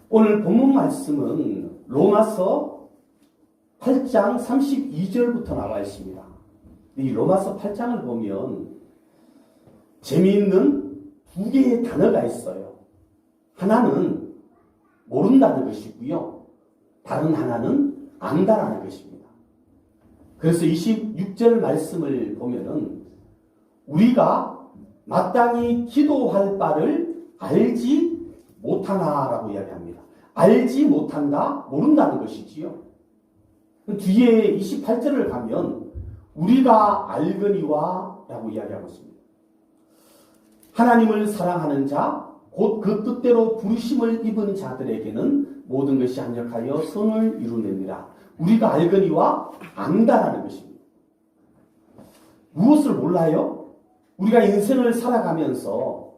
오늘 본문 말씀은 로마서 8장 32절부터 나와 있습니다. 이 로마서 8장을 보면 재미있는 두 개의 단어가 있어요. 하나는 모른다는 것이고요. 다른 하나는 안다라는 것입니다. 그래서 26절 말씀을 보면은 우리가 마땅히 기도할 바를 알지 못하나라고 이야기합니다. 알지 못한다, 모른다는 것이지요. 뒤에 28절을 가면 우리가 알거니와 라고 이야기하고 있습니다. 하나님을 사랑하는 자, 곧 그 뜻대로 부르심을 입은 자들에게는 모든 것이 합력하여 선을 이루느니라. 우리가 알거니와 안다라는 것입니다. 무엇을 몰라요? 우리가 인생을 살아가면서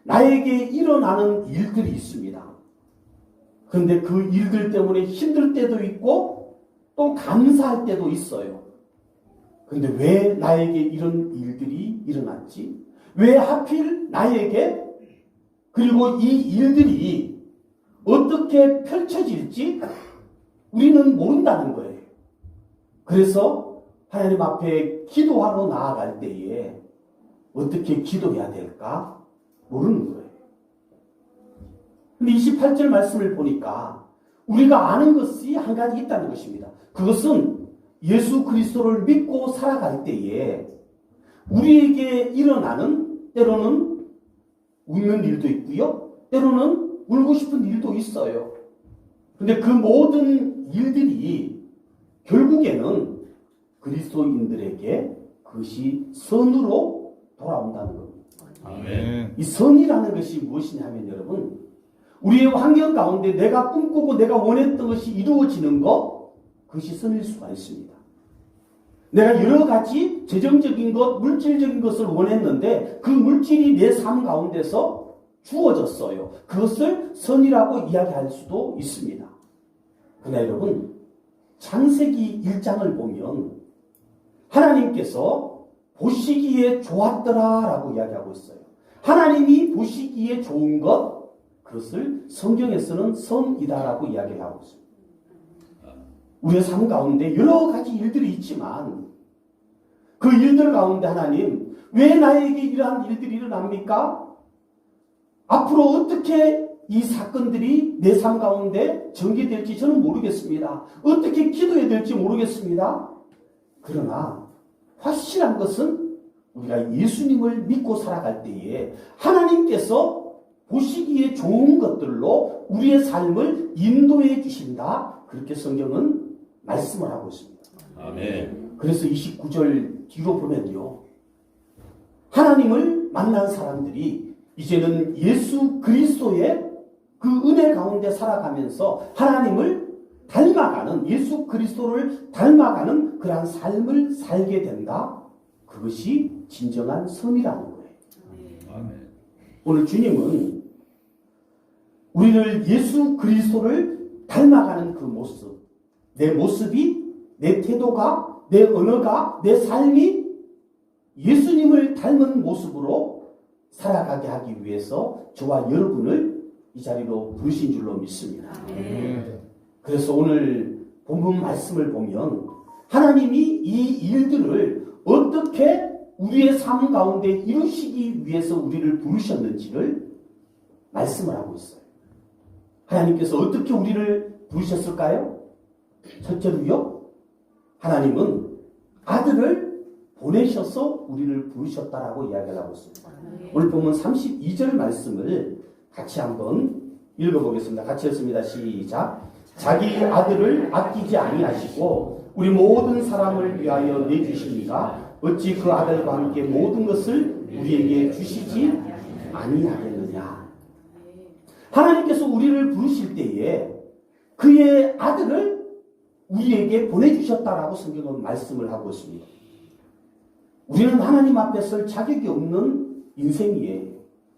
나에게 일어나는 일들이 있습니다. 그런데 그 일들 때문에 힘들 때도 있고 또 감사할 때도 있어요. 그런데 왜 나에게 이런 일들이 일어났지? 왜 하필 나에게? 그리고 이 일들이 어떻게 펼쳐질지 우리는 모른다는 거예요. 그래서 하나님 앞에 기도하러 나아갈 때에 어떻게 기도해야 될까? 모르는 거예요. 근데 28절 말씀을 보니까 우리가 아는 것이 한 가지 있다는 것입니다. 그것은 예수 그리스도를 믿고 살아갈 때에 우리에게 일어나는 때로는 웃는 일도 있고요. 때로는 울고 싶은 일도 있어요. 근데 그 모든 일들이 결국에는 그리스도인들에게 그것이 선으로 돌아온다는 겁니다. 아멘. 이 선이라는 것이 무엇이냐면 여러분, 우리의 환경 가운데 내가 꿈꾸고 내가 원했던 것이 이루어지는 것, 그것이 선일 수가 있습니다. 내가 여러 가지 재정적인 것, 물질적인 것을 원했는데 그 물질이 내 삶 가운데서 주어졌어요. 그것을 선이라고 이야기할 수도 있습니다. 그러나 여러분, 창세기 1장을 보면 하나님께서 보시기에 좋았더라라고 이야기하고 있어요. 하나님이 보시기에 좋은 것, 그것을 성경에서는 선이다라고 이야기를 하고 있습니다. 우리의 삶 가운데 여러 가지 일들이 있지만 그 일들 가운데 하나님, 왜 나에게 이러한 일들이 일어납니까? 앞으로 어떻게 이 사건들이 내 삶 가운데 전개될지 저는 모르겠습니다. 어떻게 기도해야 될지 모르겠습니다. 그러나 확실한 것은 우리가 예수님을 믿고 살아갈 때에 하나님께서 보시기에 좋은 것들로 우리의 삶을 인도해 주신다. 그렇게 성경은 말씀을 하고 있습니다. 아멘. 그래서 29절 뒤로 보면요, 하나님을 만난 사람들이 이제는 예수 그리스도의 그 은혜 가운데 살아가면서 하나님을 닮아가는, 예수 그리스도를 닮아가는 그러한 삶을 살게 된다. 그것이 진정한 선이라는 거예요. 아멘. 오늘 주님은 우리를 예수 그리스도를 닮아가는 그 모습, 내 모습이, 내 태도가, 내 언어가, 내 삶이 예수님을 닮은 모습으로 살아가게 하기 위해서 저와 여러분을 이 자리로 부르신 줄로 믿습니다. 그래서 오늘 본문 말씀을 보면 하나님이 이 일들을 어떻게 우리의 삶 가운데 이루시기 위해서 우리를 부르셨는지를 말씀을 하고 있어요. 하나님께서 어떻게 우리를 부르셨을까요? 첫째로요, 하나님은 아들을 보내셔서 우리를 부르셨다라고 이야기를 하고 있습니다. 오늘 보면 32절 말씀을 같이 한번 읽어보겠습니다. 같이 읽습니다. 시작. 자기 아들을 아끼지 아니하시고 우리 모든 사람을 위하여 내주시니가 어찌 그 아들과 함께 모든 것을 우리에게 주시지 아니하겠느냐. 하나님께서 우리를 부르실 때에 그의 아들을 우리에게 보내주셨다라고 성경은 말씀을 하고 있습니다. 우리는 하나님 앞에 설 자격이 없는 인생이에요.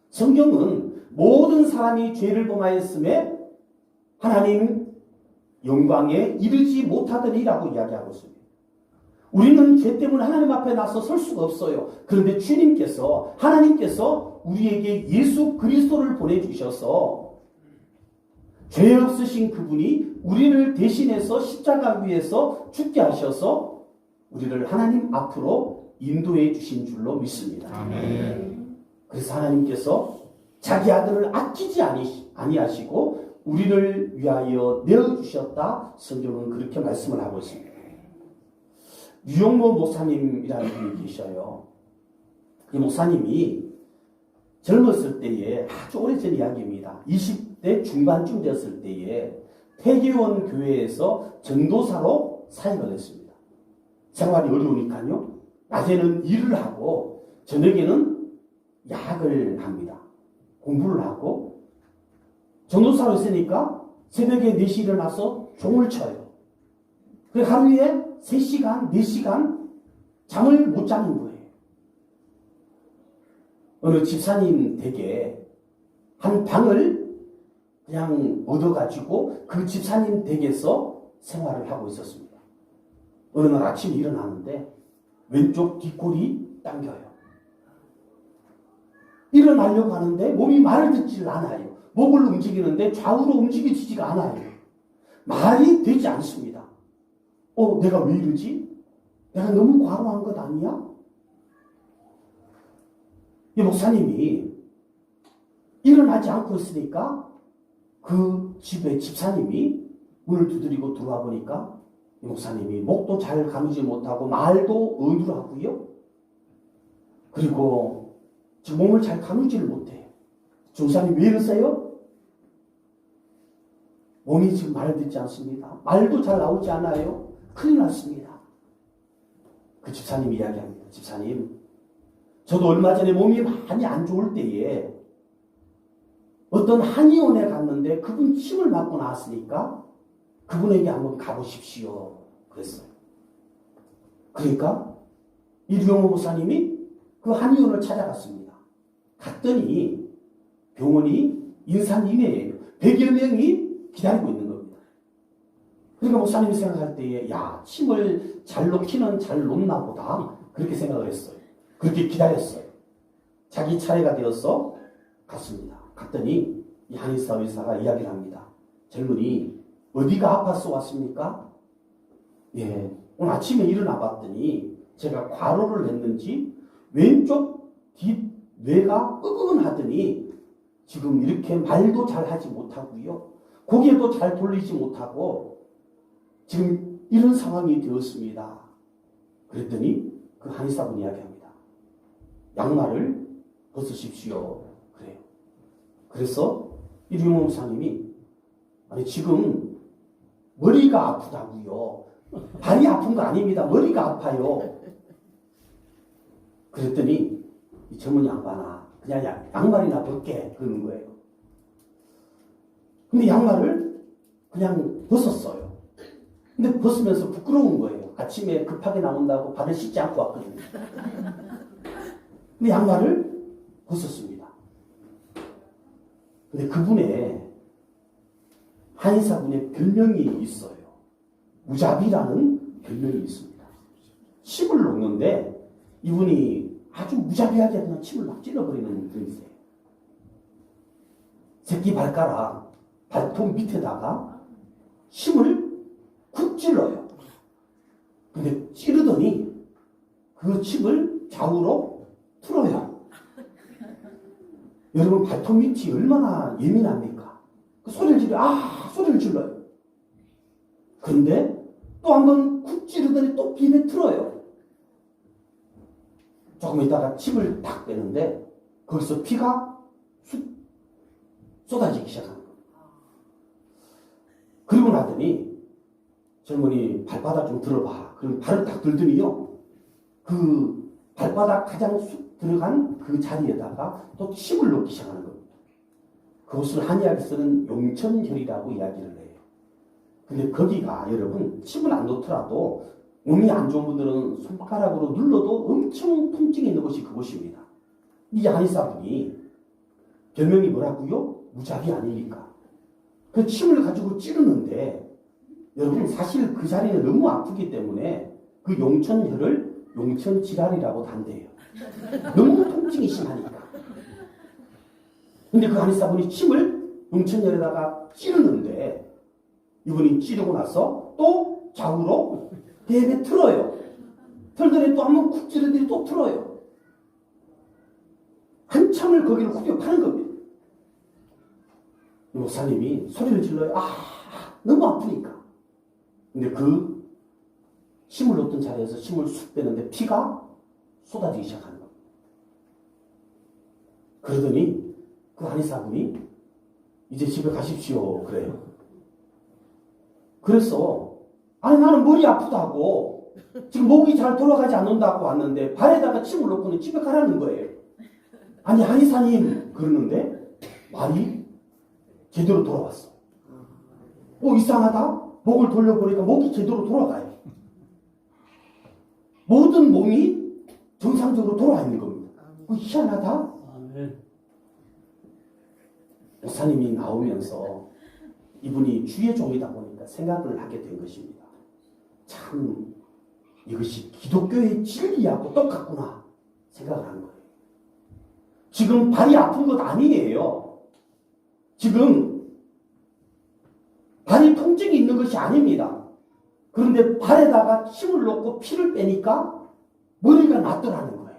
성경은 모든 사람이 죄를 범하였음에 하나님 영광에 이르지 못하더니라고 이야기하고 있습니다. 우리는 죄 때문에 하나님 앞에 나서 설 수가 없어요. 그런데 주님께서, 하나님께서 우리에게 예수 그리스도를 보내주셔서 죄 없으신 그분이 우리를 대신해서 십자가 위에서 죽게 하셔서 우리를 하나님 앞으로 인도해 주신 줄로 믿습니다. 아멘. 그래서 하나님께서 자기 아들을 아끼지 아니하시고 우리를 위하여 내어주셨다. 성경은 그렇게 말씀을 하고 있습니다. 유영모 목사님이라는 분이 계셔요. 이 목사님이 젊었을 때에 아주 오래전 이야기입니다. 20대 중반쯤 되었을 때에 태계원 교회에서 전도사로 사역을 했습니다. 생활이 어려우니까요. 낮에는 일을 하고 저녁에는 야학을 합니다. 공부를 하고 전도사로 있으니까 새벽에 4시 일어나서 종을 쳐요. 그래서 하루에 3시간, 4시간 잠을 못 자는 거예요. 어느 집사님 댁에 한 방을 그냥 얻어가지고 그 집사님 댁에서 생활을 하고 있었습니다. 어느 날 아침에 일어나는데 왼쪽 뒷골이 당겨요. 일어나려고 하는데 몸이 말을 듣질 않아요. 목을 움직이는데 좌우로 움직여지지가 않아요. 말이 되지 않습니다. 내가 왜 이러지? 내가 너무 과로한 것 아니야? 이 목사님이 일어나지 않고 있으니까 그 집에 집사님이 문을 두드리고 들어와 보니까 이 목사님이 목도 잘 가누지 못하고 말도 어눌하고요. 그리고 지금 몸을 잘 가누지를 못해요. 목사님 왜 이러세요? 몸이 지금 말을 듣지 않습니다. 말도 잘 나오지 않아요. 큰일 났습니다. 그 집사님이 이야기합니다. 집사님, 저도 얼마 전에 몸이 많이 안 좋을 때에 어떤 한의원에 갔는데 그분 침을 맞고 나왔으니까 그분에게 한번 가보십시오. 그랬어요. 그러니까 이류영호 목사님이 그 한의원을 찾아갔습니다. 갔더니 병원이 인산인해예요. 100여 명이 기다리고 있는 겁니다. 그러니까 목사님이 생각할 때에 침을 잘 놓기는 잘 놓나 보다 그렇게 생각을 했어요. 그렇게 기다렸어요. 자기 차례가 되어서 갔습니다. 갔더니 이 한의사 의사가 이야기를 합니다. 젊은이 어디가 아파서 왔습니까? 오늘 아침에 일어나 봤더니 제가 과로를 했는지 왼쪽 뒷뇌가 뻐근하더니 지금 이렇게 말도 잘 하지 못하고요. 고개도 잘 돌리지 못하고 지금 이런 상황이 되었습니다. 그랬더니 그 한의사분이 이야기합니다. 양말을 벗으십시오. 그래요. 그래서 이류영 목사님이 지금 머리가 아프다고요. 발이 아픈 거 아닙니다. 머리가 아파요. 그랬더니 이 젊은 양반아 그냥 양말이나 벗게 그러는 거예요. 근데 양말을 그냥 벗었어요. 근데 벗으면서 부끄러운 거예요. 아침에 급하게 나온다고 발을 씻지 않고 왔거든요. 근데 양말을 벗었습니다. 근데 그분의 한의사분의 별명이 있어요. 무자비라는 별명이 있습니다. 침을 놓는데 이분이 아주 무자비하게 그냥 침을 막 찔러버리는 분이세요. 새끼 발가락 발톱 밑에다가 침을 쿡 찔러요. 근데 찌르더니 그 침을 좌우로 풀어요. 여러분 발톱 밑이 얼마나 예민합니까? 그 소리를 질러요. 그런데 또 한 번 쿡 찌르더니 또 비에 틀어요. 조금 있다가 침을 탁 빼는데 거기서 피가 쏟아지기 시작하는 거예요. 그리고 나더니 젊은이 발바닥 좀 들어봐. 그럼 발을 딱 들더니요. 그 발바닥 가장 쑥 들어간 그 자리에다가 또 침을 놓기 시작하는 겁니다. 그것을 한의학에서는 용천혈이라고 이야기를 해요. 근데 거기가 여러분 침을 안 놓더라도 몸이 안 좋은 분들은 손가락으로 눌러도 엄청 통증이 있는 곳이 그곳입니다. 이 한의사분이 별명이 뭐라고요? 무자비 아닙니까? 그 침을 가지고 찌르는데 여러분 사실 그 자리는 너무 아프기 때문에 그 용천혈을 용천질환이라고 단대요. 너무 통증이 심하니까. 근데 그 한의사분이 침을 응천열에다가 찌르는데 이분이 찌르고 나서 또 좌우로 뱀에 틀어요. 털더니 또 한번 쿡 찌르더니 또 틀어요. 한참을 거기를 후벼파는 겁니다. 목사님이 소리를 질러요. 너무 아프니까. 근데 그 침을 놓던 자리에서 침을 쑥 빼는데 피가 쏟아지기 시작하는 겁니다. 그러더니 그 한의사분이 이제 집에 가십시오 그래요. 그래서 나는 머리 아프다고 지금 목이 잘 돌아가지 않는다고 왔는데 발에다가 침을 놓고는 집에 가라는 거예요. 한의사님 그러는데 말이 제대로 돌아왔어. 이상하다. 목을 돌려보니까 목이 제대로 돌아가요. 모든 몸이 정상적으로 돌아와 있는 겁니다. 희한하다. 목사님이 나오면서 이분이 주의 종이다 보니까 생각을 하게 된 것입니다. 참 이것이 기독교의 진리하고 똑같구나 생각을 한 거예요. 지금 발이 아픈 것 아니에요. 지금 발이 통증이 있는 것이 아닙니다. 그런데 발에다가 침을 놓고 피를 빼니까 머리가 낫더라는 거예요.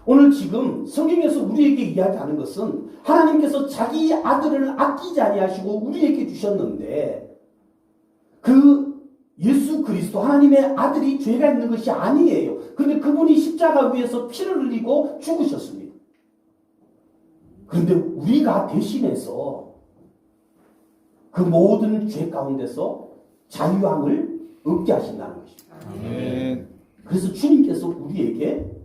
오늘 지금 성경에서 우리에게 이야기하는 것은 하나님께서 자기 아들을 아끼지 아니하시고 우리에게 주셨는데 그 예수 그리스도 하나님의 아들이 죄가 있는 것이 아니에요. 그런데 그분이 십자가 위에서 피를 흘리고 죽으셨습니다. 그런데 우리가 대신해서 그 모든 죄 가운데서 자유함을 얻게 하신다는 것입니다. 아멘. 그래서 주님께서 우리에게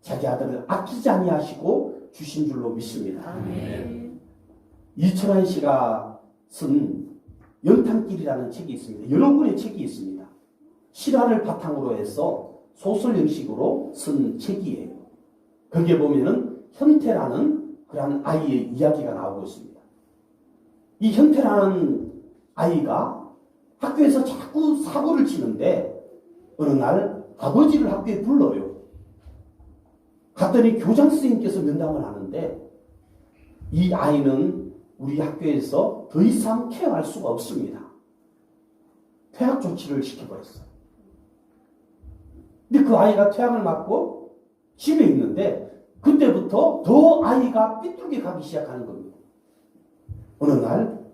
자기 아들을 아끼지 아니하시고 주신 줄로 믿습니다. 아멘. 이철환 씨가 쓴 연탄길이라는 책이 있습니다. 여러 권의 책이 있습니다. 실화를 바탕으로 해서 소설 형식으로 쓴 책이에요. 거기에 보면은 현태라는 그런 아이의 이야기가 나오고 있습니다. 이 현태라는 아이가 학교에서 자꾸 사고를 치는데 어느 날 아버지를 학교에 불러요. 갔더니 교장 선생님께서 면담을 하는데 이 아이는 우리 학교에서 더 이상 케어할 수가 없습니다. 퇴학 조치를 시켜버렸어요. 근데 그 아이가 퇴학을 맞고 집에 있는데 그때부터 더 아이가 삐뚤게 가기 시작하는 겁니다. 어느 날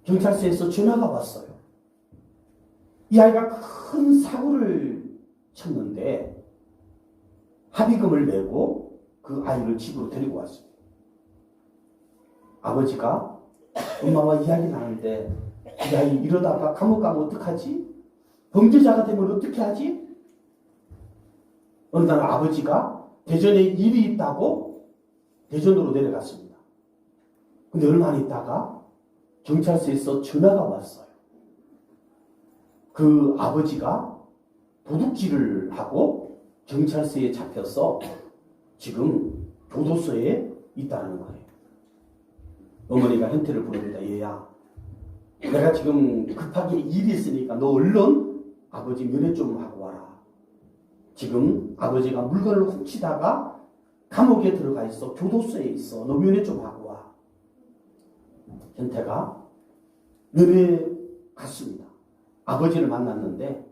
경찰서에서 전화가 왔어요. 이 아이가 큰 사고를 쳤는데 합의금을 내고 그 아이를 집으로 데리고 왔습니다. 아버지가 엄마와 이야기를 하는데 이 아이 이러다가 감옥 가면 어떡하지? 범죄자가 되면 어떻게 하지? 어느 날 아버지가 대전에 일이 있다고 대전으로 내려갔습니다. 근데 얼마 있다가 경찰서에서 전화가 왔어요. 그 아버지가 도둑질을 하고 경찰서에 잡혀서 지금 교도소에 있다는 거예요. 어머니가 현태를 부릅니다. 얘야, 내가 지금 급하게 일이 있으니까 너 얼른 아버지 면회 좀 하고 와라. 지금 아버지가 물건을 훔치다가 감옥에 들어가 있어. 교도소에 있어. 너 면회 좀 하고 와. 현태가 면회 갔습니다. 아버지를 만났는데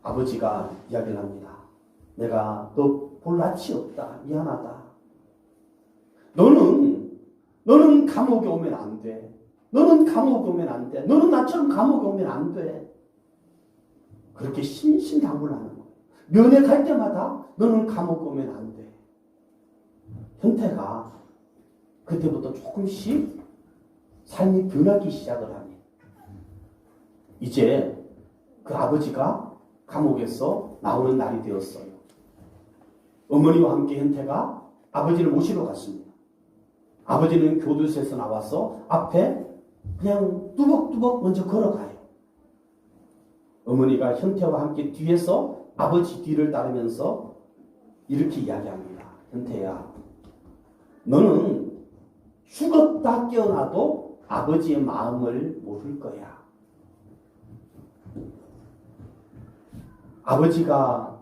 아버지가 이야기를 합니다. 내가 너 볼 낯이 없다. 미안하다. 너는 감옥에 오면 안 돼. 너는 감옥에 오면 안 돼. 너는 나처럼 감옥에 오면 안 돼. 그렇게 신신당부를 하는 거예요. 면회 갈 때마다 너는 감옥에 오면 안 돼. 현태가 그때부터 조금씩 삶이 변하기 시작을 합니다. 이제 그 아버지가 감옥에서 나오는 날이 되었어요. 어머니와 함께 현태가 아버지를 모시러 갔습니다. 아버지는 교도소에서 나와서 앞에 그냥 뚜벅뚜벅 먼저 걸어가요. 어머니가 현태와 함께 뒤에서 아버지 뒤를 따르면서 이렇게 이야기합니다. 현태야, 너는 죽었다 깨어나도 아버지의 마음을 모를 거야. 아버지가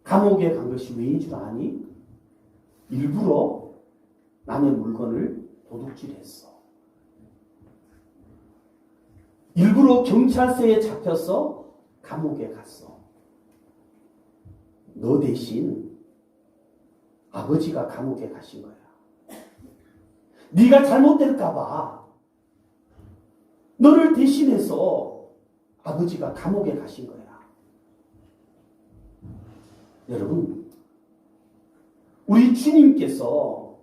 감옥에 간 것이 왜인 줄 아니? 일부러 남의 물건을 도둑질했어. 이후로 경찰서에 잡혀서 감옥에 갔어. 너 대신 아버지가 감옥에 가신 거야. 네가 잘못될까 봐 너를 대신해서 아버지가 감옥에 가신 거야. 여러분, 우리 주님께서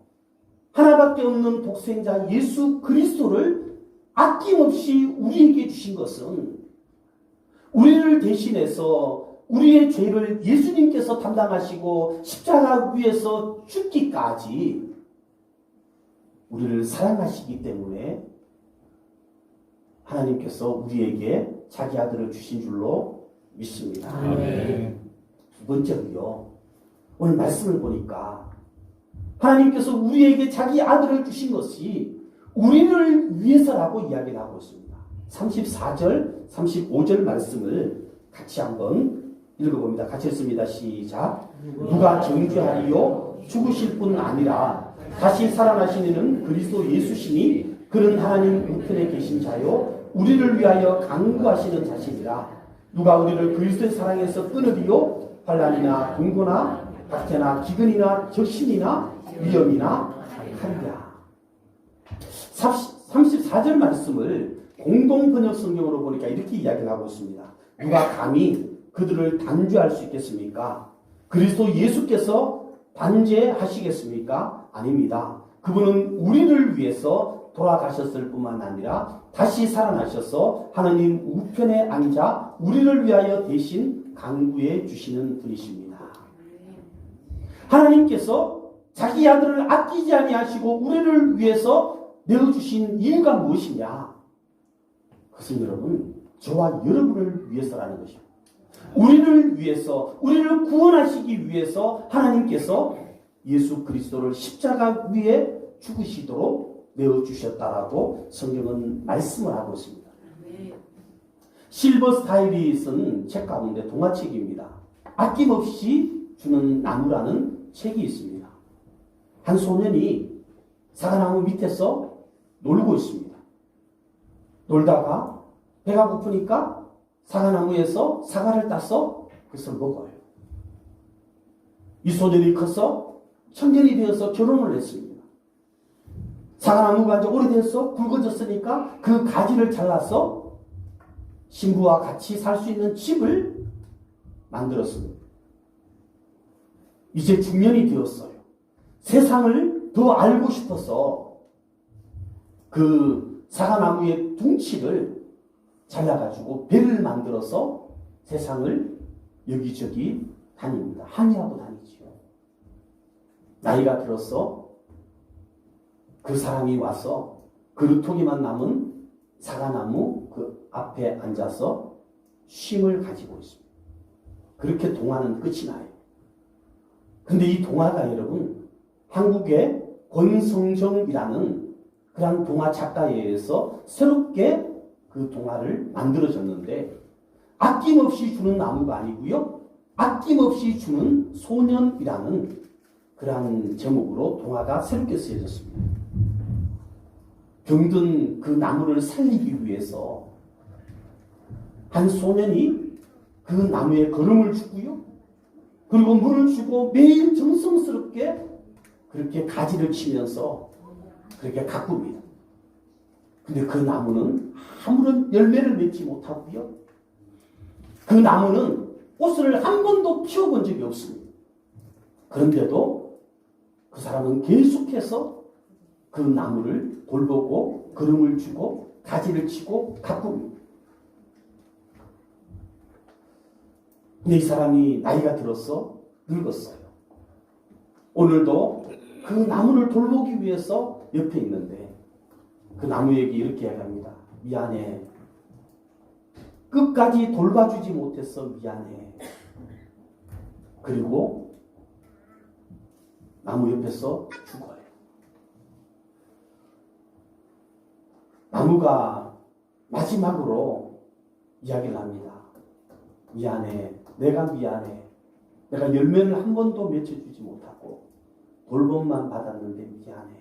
하나밖에 없는 독생자 예수 그리스도를 아낌없이 우리에게 주신 것은 우리를 대신해서 우리의 죄를 예수님께서 담당하시고 십자가 위에서 죽기까지 우리를 사랑하시기 때문에 하나님께서 우리에게 자기 아들을 주신 줄로 믿습니다. 아멘. 두 번째로요, 오늘 말씀을 보니까 하나님께서 우리에게 자기 아들을 주신 것이 우리를 위해서라고 이야기를 하고 있습니다. 34절, 35절 말씀을 같이 한번 읽어봅니다. 같이 읽습니다. 시작. 누가 정죄하리요? 죽으실 뿐 아니라 다시 살아나신 이는 그리스도 예수시니 그는 하나님 우편에 계신 자요 우리를 위하여 강구하시는 자신이라. 누가 우리를 그리스도의 사랑에서 끊으리요? 환난이나 공고나 박해나 기근이나 적신이나 위험이나 하리라. 34절 말씀을 공동번역 성경으로 보니까 이렇게 이야기를 하고 있습니다. 누가 감히 그들을 단죄할 수 있겠습니까? 그리스도 예수께서 단죄하시겠습니까? 아닙니다. 그분은 우리를 위해서 돌아가셨을 뿐만 아니라 다시 살아나셔서 하나님 우편에 앉아 우리를 위하여 대신 강구해 주시는 분이십니다. 하나님께서 자기 아들을 아끼지 아니하시고 우리를 위해서 내어주신 이유가 무엇이냐? 그것은 여러분, 저와 여러분을 위해서라는 것입니다. 우리를 위해서, 우리를 구원하시기 위해서 하나님께서 예수 그리스도를 십자가 위에 죽으시도록 내어주셨다라고 성경은 말씀을 하고 있습니다. 실버 스타일이 쓴 책 가운데 동화책입니다. 아낌없이 주는 나무라는 책이 있습니다. 한 소년이 사과나무 밑에서 놀고 있습니다. 놀다가 배가 고프니까 사과나무에서 사과를 따서 그것을 먹어요. 이 소년이 커서 청년이 되어서 결혼을 했습니다. 사과나무가 이제 오래돼서 굵어졌으니까 그 가지를 잘라서 신부와 같이 살 수 있는 집을 만들었습니다. 이제 중년이 되었어요. 세상을 더 알고 싶어서 그 사과나무의 둥치를 잘라가지고 배를 만들어서 세상을 여기저기 다닙니다. 항해하고 다니지요. 나이가 들어서 그 사람이 와서 그루터기만 남은 사과나무 그 앞에 앉아서 쉼을 가지고 있습니다. 그렇게 동화는 끝이 나요. 근데 이 동화가 여러분, 한국의 권성정이라는 그런 동화 작가에 의해서 새롭게 그 동화를 만들어졌는데, 아낌없이 주는 나무가 아니고요, 아낌없이 주는 소년이라는 그러한 제목으로 동화가 새롭게 쓰여졌습니다. 병든 그 나무를 살리기 위해서 한 소년이 그 나무에 걸음을 주고요, 그리고 물을 주고 매일 정성스럽게 그렇게 가지를 치면서 그렇게 가꿉니다. 근데 그 나무는 아무런 열매를 맺지 못하고요, 그 나무는 꽃을 한 번도 피워본 적이 없습니다. 그런데도 그 사람은 계속해서 그 나무를 돌보고 걸음을 주고 가지를 치고 가꿉니다. 근데 이 사람이 나이가 들어서 늙었어요. 오늘도 그 나무를 돌보기 위해서 옆에 있는데 그 나무에게 이렇게 얘기합니다. 미안해. 끝까지 돌봐주지 못해서 미안해. 그리고 나무 옆에서 죽어요. 나무가 마지막으로 이야기를 합니다. 미안해. 내가 미안해. 내가 열매를 한 번도 맺혀주지 못하고 돌봄만 받았는데 미안해.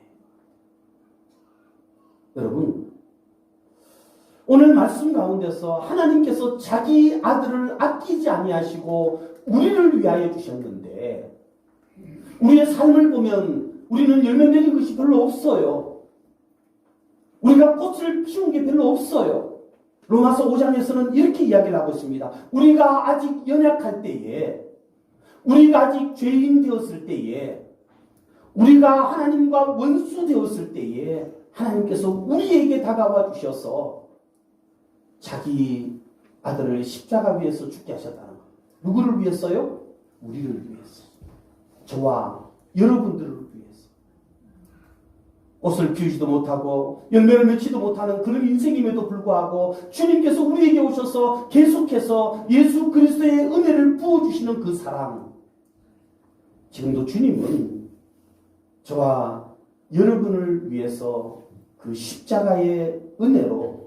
여러분, 오늘 말씀 가운데서 하나님께서 자기 아들을 아끼지 아니하시고 우리를 위하여 주셨는데 우리의 삶을 보면 우리는 열매 맺은 것이 별로 없어요. 우리가 꽃을 피운 게 별로 없어요. 로마서 5장에서는 이렇게 이야기를 하고 있습니다. 우리가 아직 연약할 때에, 우리가 아직 죄인 되었을 때에, 우리가 하나님과 원수 되었을 때에 하나님께서 우리에게 다가와 주셔서 자기 아들을 십자가 위에서 죽게 하셨다는 것. 누구를 위해서요? 우리를 위해서. 저와 여러분들을 위해서. 꽃을 피우지도 못하고 열매를 맺지도 못하는 그런 인생임에도 불구하고 주님께서 우리에게 오셔서 계속해서 예수 그리스도의 은혜를 부어주시는 그 사랑. 지금도 주님은 저와 여러분을 위해서 그 십자가의 은혜로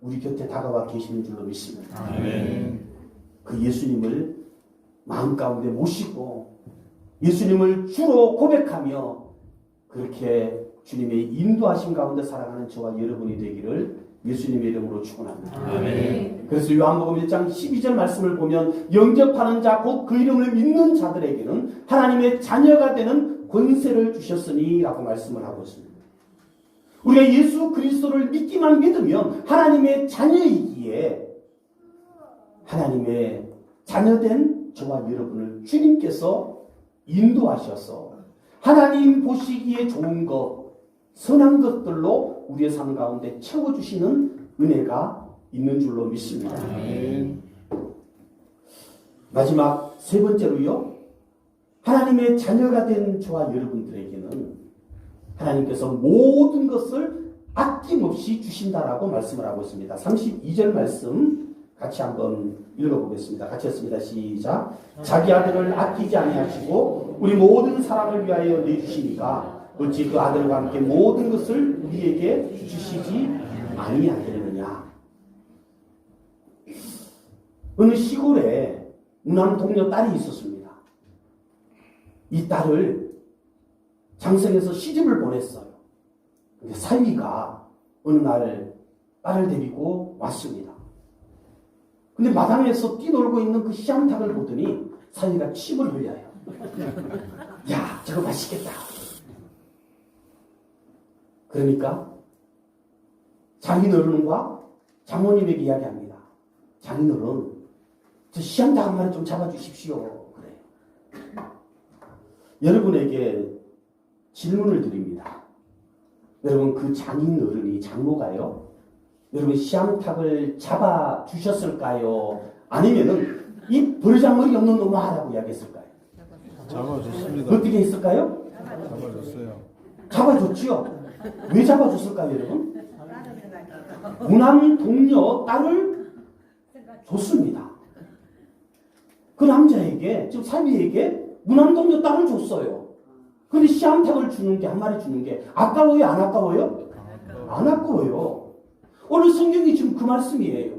우리 곁에 다가와 계시는 줄로 믿습니다. 아멘. 그 예수님을 마음 가운데 모시고 예수님을 주로 고백하며 그렇게 주님의 인도하심 가운데 살아가는 저와 여러분이 되기를 예수님의 이름으로 축원합니다. 아멘. 그래서 요한복음 1장 12절 말씀을 보면 영접하는 자 곧 그 이름을 믿는 자들에게는 하나님의 자녀가 되는 권세를 주셨으니 라고 말씀을 하고 있습니다. 우리가 예수 그리스도를 믿기만 믿으면 하나님의 자녀이기에 하나님의 자녀된 저와 여러분을 주님께서 인도하셔서 하나님 보시기에 좋은 것, 선한 것들로 우리의 삶 가운데 채워주시는 은혜가 있는 줄로 믿습니다. 아멘. 마지막 세 번째로요. 하나님의 자녀가 된 저와 여러분들에게는 하나님께서 모든 것을 아낌없이 주신다라고 말씀을 하고 있습니다. 32절 말씀 같이 한번 읽어보겠습니다. 같이 했습니다. 시작. 자기 아들을 아끼지 아니하시고 우리 모든 사람을 위하여 내주시니까 어찌 그 아들과 함께 모든 것을 우리에게 주시지 아니하겠느냐. 어느 시골에 무남 동료 딸이 있었습니다. 이 딸을 장성에서 시집을 보냈어요. 근데 사위가 어느 날 딸을 데리고 왔습니다. 근데 마당에서 뛰놀고 있는 그 씨암탉을 보더니 사위가 침을 흘려요. 야, 저거 맛있겠다. 그러니까 장인어른과 장모님에게 이야기합니다. 장인어른, 저 씨암탉 한 마리 좀 잡아주십시오. 그래요. 여러분에게 질문을 드립니다. 여러분 그 장인어른이 장모가요? 여러분 씨암탉을 잡아주셨을까요? 아니면은 이 버르장머리 없는 놈아라고 이야기했을까요? 잡아줬습니다. 어떻게 했을까요? 잡아줬어요. 잡아줬지요. 왜 잡아줬을까요, 여러분? 무남 동료 딸을 줬습니다. 그 남자에게, 지금 사위에게 무남 동료 딸을 줬어요. 근데 씨암탉을 주는 게, 한 마리 주는 게 아까워요, 안 아까워요? 안 아까워요. 오늘 성경이 지금 그 말씀이에요.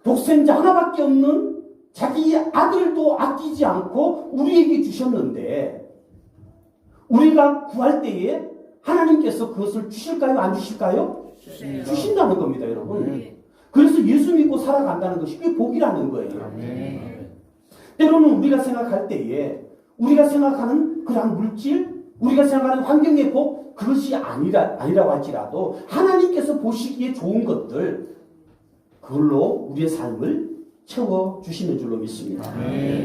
독생자 하나밖에 없는 자기 아들도 아끼지 않고 우리에게 주셨는데 우리가 구할 때에 하나님께서 그것을 주실까요? 안 주실까요? 주신다는 겁니다, 여러분. 그래서 예수 믿고 살아간다는 것이 그게 복이라는 거예요. 때로는 우리가 생각할 때에 우리가 생각하는 그런 물질, 우리가 생각하는 환경의 복, 그것이 아니라고 할지라도 하나님께서 보시기에 좋은 것들, 그걸로 우리의 삶을 채워주시는 줄로 믿습니다.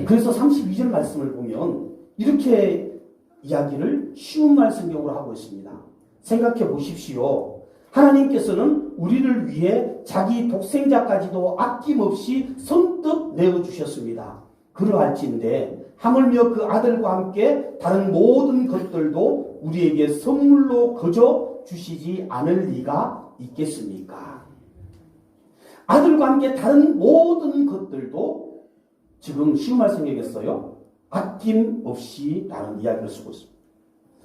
그래서 32절 말씀을 보면 이렇게 이야기를 쉬운 말 성경으로 하고 있습니다. 생각해 보십시오. 하나님께서는 우리를 위해 자기 독생자까지도 아낌없이 선뜻 내어주셨습니다. 그러할진대 하물며 그 아들과 함께 다른 모든 것들도 우리에게 선물로 거저 주시지 않을 리가 있겠습니까? 아들과 함께 다른 모든 것들도 지금 쉬운 말씀이겠어요? 아낌없이 라는 이야기를 쓰고 있습니다.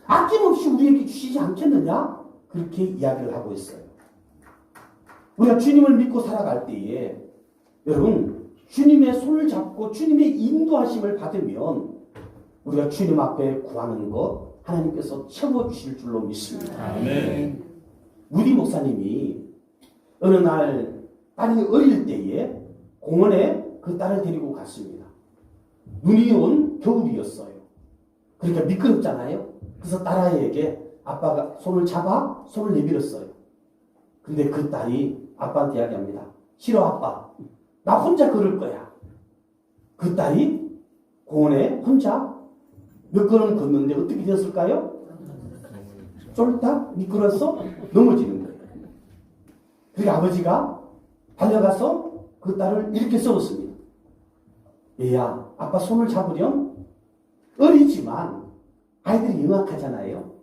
아낌없이 우리에게 주시지 않겠느냐? 그렇게 이야기를 하고 있어요. 우리가 주님을 믿고 살아갈 때에 여러분 주님의 손을 잡고 주님의 인도하심을 받으면 우리가 주님 앞에 구하는 것 하나님께서 채워주실 줄로 믿습니다. 아멘. 우리 목사님이 어느 날 딸이 어릴 때에 공원에 그 딸을 데리고 갔습니다. 눈이 온 겨울이었어요. 그러니까 미끄럽잖아요. 그래서 딸아이에게 아빠가 손을 잡아 손을 내밀었어요. 근데 그 딸이 아빠한테 이야기합니다. 싫어 아빠. 나 혼자 걸을 거야. 그 딸이 공원에 혼자 몇 걸음 걷는데 어떻게 되었을까요? 쫄딱 미끄러서 넘어지는 거예요. 그러니까 아버지가 달려가서 그 딸을 이렇게 썩었습니다. 얘야, 아빠 손을 잡으렴. 어리지만 아이들이 영악하잖아요.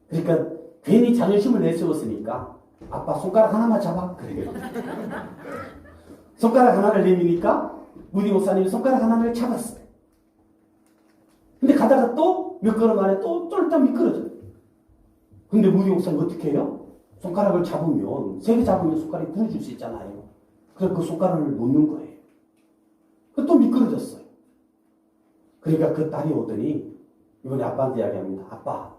그러니까 괜히 자존심을 내세웠으니까 아빠 손가락 하나만 잡아. 그래요. 손가락 하나를 내미니까 무디 목사님이 손가락 하나를 잡았어요. 근데 가다가 또 몇 걸음 안에 또 쫄딱 미끄러져요. 근데 무디 목사님 어떻게 해요? 손가락을 잡으면, 세 개 잡으면 손가락이 부러질 수 있잖아요. 그래서 그 손가락을 놓는 거예요. 또 미끄러졌어요. 그러니까 그 딸이 오더니 이번에 아빠한테 이야기합니다. 아빠,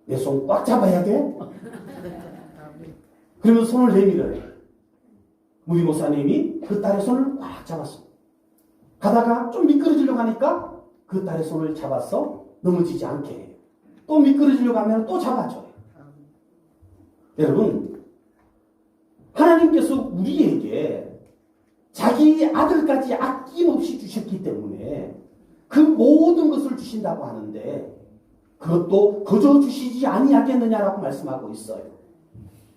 내 손 꽉 잡아야 돼? 그러면 손을 내밀어요. 무디 목사님이 그 딸의 손을 꽉 잡았습니다. 가다가 좀 미끄러지려고 하니까 그 딸의 손을 잡아서 넘어지지 않게 해요. 또 미끄러지려고 하면 또 잡아줘요. 여러분, 하나님께서 우리에게 자기 아들까지 아낌없이 주셨기 때문에 그 모든 것을 주신다고 하는데 그것도 거저 주시지 아니하겠느냐라고 말씀하고 있어요.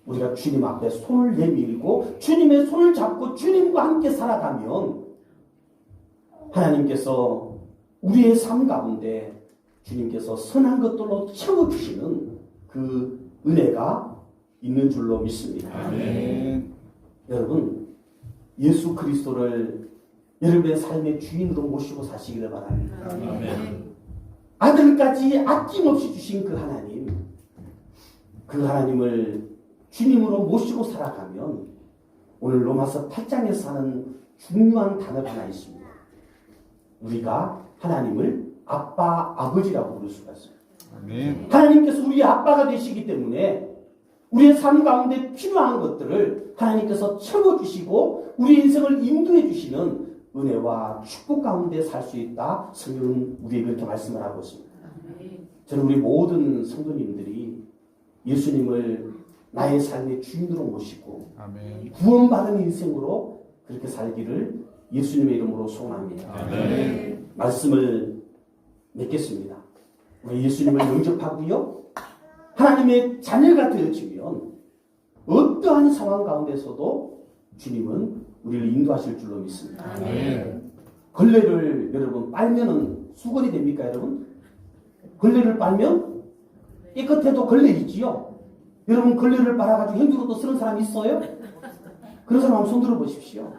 우리가 주님 앞에 손을 내밀고 주님의 손을 잡고 주님과 함께 살아가면 하나님께서 우리의 삶 가운데 주님께서 선한 것들로 채워주시는 그 은혜가 있는 줄로 믿습니다. 아멘. 여러분, 예수 그리스도를 여러분의 삶의 주인으로 모시고 사시기를 바랍니다. 아멘. 아들까지 아낌없이 주신 그 하나님, 그 하나님을 주님으로 모시고 살아가면 오늘 로마서 8장에서 하는 중요한 단어가 하나 있습니다. 우리가 하나님을 아빠, 아버지라고 부를 수가 있어요. 아멘. 하나님께서 우리의 아빠가 되시기 때문에 우리의 삶 가운데 필요한 것들을 하나님께서 채워주시고 우리 인생을 인도해 주시는 은혜와 축복 가운데 살 수 있다. 성경은 우리에게 그렇게 말씀을 하고 있습니다. 저는 우리 모든 성도님들이 예수님을 나의 삶의 주인으로 모시고 아멘. 구원받은 인생으로 그렇게 살기를 예수님의 이름으로 소원합니다. 아멘. 말씀을 맺겠습니다. 우리 예수님을 영접하고요. 하나님의 자녀가 되어지면 어떠한 상황 가운데서도 주님은 우리를 인도하실 줄로 믿습니다. 아멘. 걸레를 여러분 빨면은 수건이 됩니까, 여러분? 걸레를 빨면 깨끗해도 걸레이지요. 여러분 걸레를 빨아가지고 행주로도 쓰는 사람이 있어요? 그런 사람 한번 손 들어보십시오.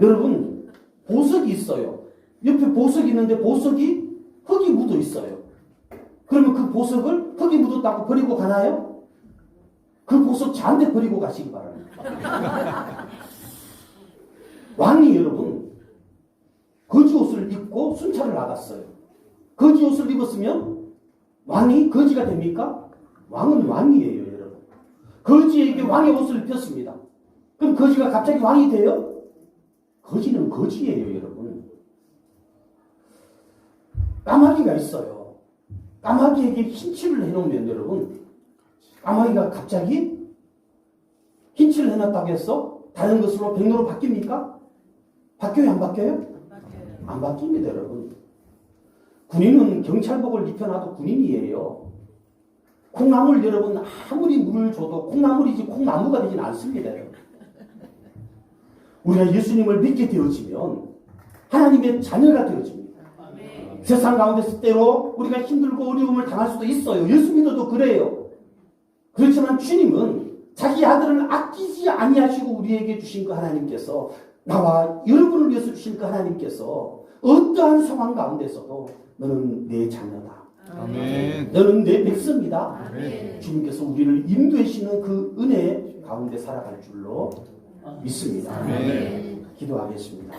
여러분 보석이 있어요. 옆에 보석이 있는데 보석이 흙이 묻어 있어요. 그러면 그 보석을 흙이 묻었다고 버리고 가나요? 그 보석 잔데 버리고 가시기 바랍니다. 왕이 여러분 거지 옷을 입고 순찰을 나갔어요. 거지 옷을 입었으면 왕이 거지가 됩니까? 왕은 왕이에요, 여러분. 거지에게 왕의 옷을 입혔습니다. 그럼 거지가 갑자기 왕이 돼요? 거지는 거지예요, 여러분. 까마귀가 있어요. 까마귀에게 흰칠을 해놓으면 여러분, 까마귀가 갑자기 흰칠을 해놨다고 해서 다른 것으로 백로로 바뀝니까? 바뀌어요, 안 바뀌어요? 안 바뀝니다, 여러분. 군인은 경찰복을 입혀놔도 군인이에요. 콩나물 여러분 아무리 물을 줘도 콩나물이지 콩나무가 되진 않습니다, 여러분. 우리가 예수님을 믿게 되어지면 하나님의 자녀가 되어집니다. 세상 가운데서 때로 우리가 힘들고 어려움을 당할 수도 있어요. 예수 믿어도 그래요. 그렇지만 주님은 자기 아들을 아끼지 아니하시고 우리에게 주신 그 하나님께서, 나와 여러분을 위해서 주신 그 하나님께서 어떠한 상황 가운데서도 너는 내 자녀다. 아멘. 너는 내 백성이다. 아멘. 주님께서 우리를 인도하시는 그 은혜 가운데 살아갈 줄로 믿습니다. 아멘. 기도하겠습니다.